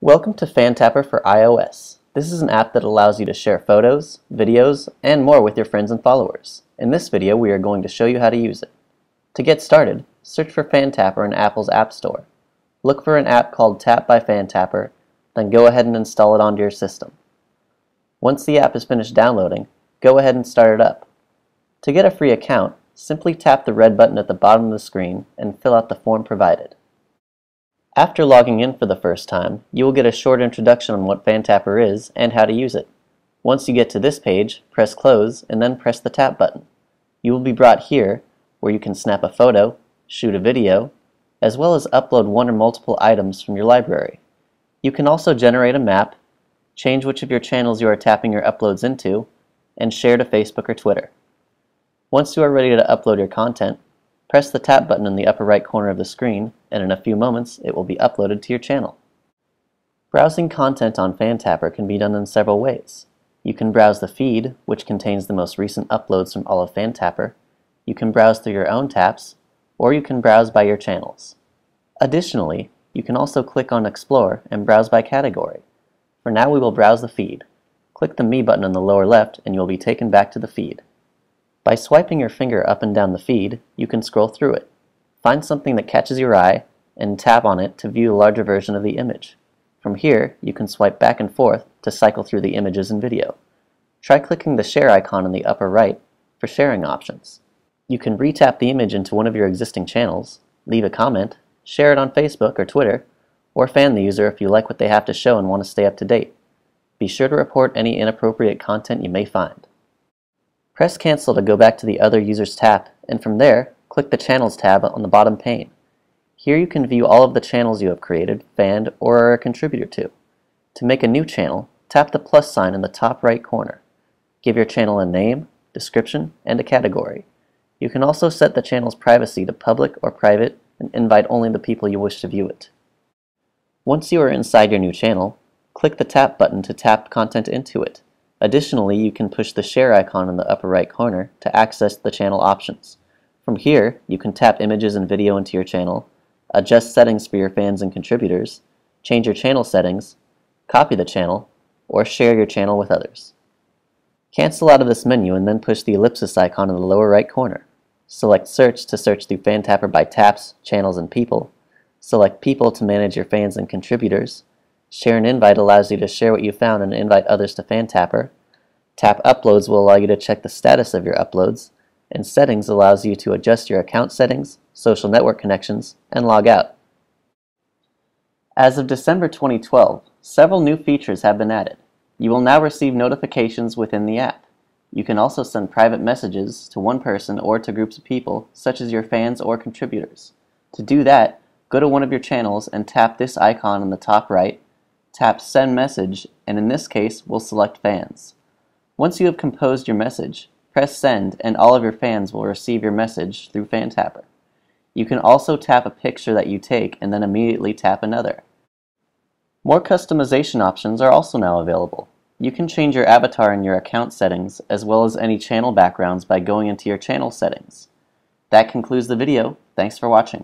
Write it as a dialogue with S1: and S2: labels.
S1: Welcome to FanTapper for iOS. This is an app that allows you to share photos, videos, and more with your friends and followers. In this video, we are going to show you how to use it. To get started, search for FanTapper in Apple's App Store. Look for an app called Tap by FanTapper, then go ahead and install it onto your system. Once the app is finished downloading, go ahead and start it up. To get a free account, simply tap the red button at the bottom of the screen and fill out the form provided. After logging in for the first time, you will get a short introduction on what FanTapper is and how to use it. Once you get to this page, press Close and then press the Tap button. You will be brought here where you can snap a photo, shoot a video, as well as upload one or multiple items from your library. You can also generate a map, change which of your channels you are tapping your uploads into, and share to Facebook or Twitter. Once you are ready to upload your content, press the Tap button in the upper right corner of the screen, and in a few moments it will be uploaded to your channel. Browsing content on FanTapper can be done in several ways. You can browse the feed, which contains the most recent uploads from all of FanTapper. You can browse through your own taps, or you can browse by your channels. Additionally, you can also click on Explore and browse by category. For now, we will browse the feed. Click the Me button on the lower left and you will be taken back to the feed. By swiping your finger up and down the feed, you can scroll through it. Find something that catches your eye and tap on it to view a larger version of the image. From here, you can swipe back and forth to cycle through the images and video. Try clicking the share icon in the upper right for sharing options. You can retap the image into one of your existing channels, leave a comment, share it on Facebook or Twitter, or fan the user if you like what they have to show and want to stay up to date. Be sure to report any inappropriate content you may find. Press Cancel to go back to the Other Users tap, and from there, click the Channels tab on the bottom pane. Here you can view all of the channels you have created, fanned, or are a contributor to. To make a new channel, tap the plus sign in the top right corner. Give your channel a name, description, and a category. You can also set the channel's privacy to public or private and invite only the people you wish to view it. Once you are inside your new channel, click the Tap button to tap content into it. Additionally, you can push the share icon in the upper right corner to access the channel options. From here, you can tap images and video into your channel, adjust settings for your fans and contributors, change your channel settings, copy the channel, or share your channel with others. Cancel out of this menu and then push the ellipsis icon in the lower right corner. Select Search to search through FanTapper by taps, channels, and people. Select People to manage your fans and contributors. Share and Invite allows you to share what you found and invite others to FanTapper. Tap Uploads will allow you to check the status of your uploads. And Settings allows you to adjust your account settings, social network connections, and log out. As of December 2012, several new features have been added. You will now receive notifications within the app. You can also send private messages to one person or to groups of people, such as your fans or contributors. To do that, go to one of your channels and tap this icon in the top right, tap Send Message, and in this case, we'll select Fans. Once you have composed your message, press Send and all of your fans will receive your message through FanTapper. You can also tap a picture that you take and then immediately tap another. More customization options are also now available. You can change your avatar in your account settings as well as any channel backgrounds by going into your channel settings. That concludes the video. Thanks for watching.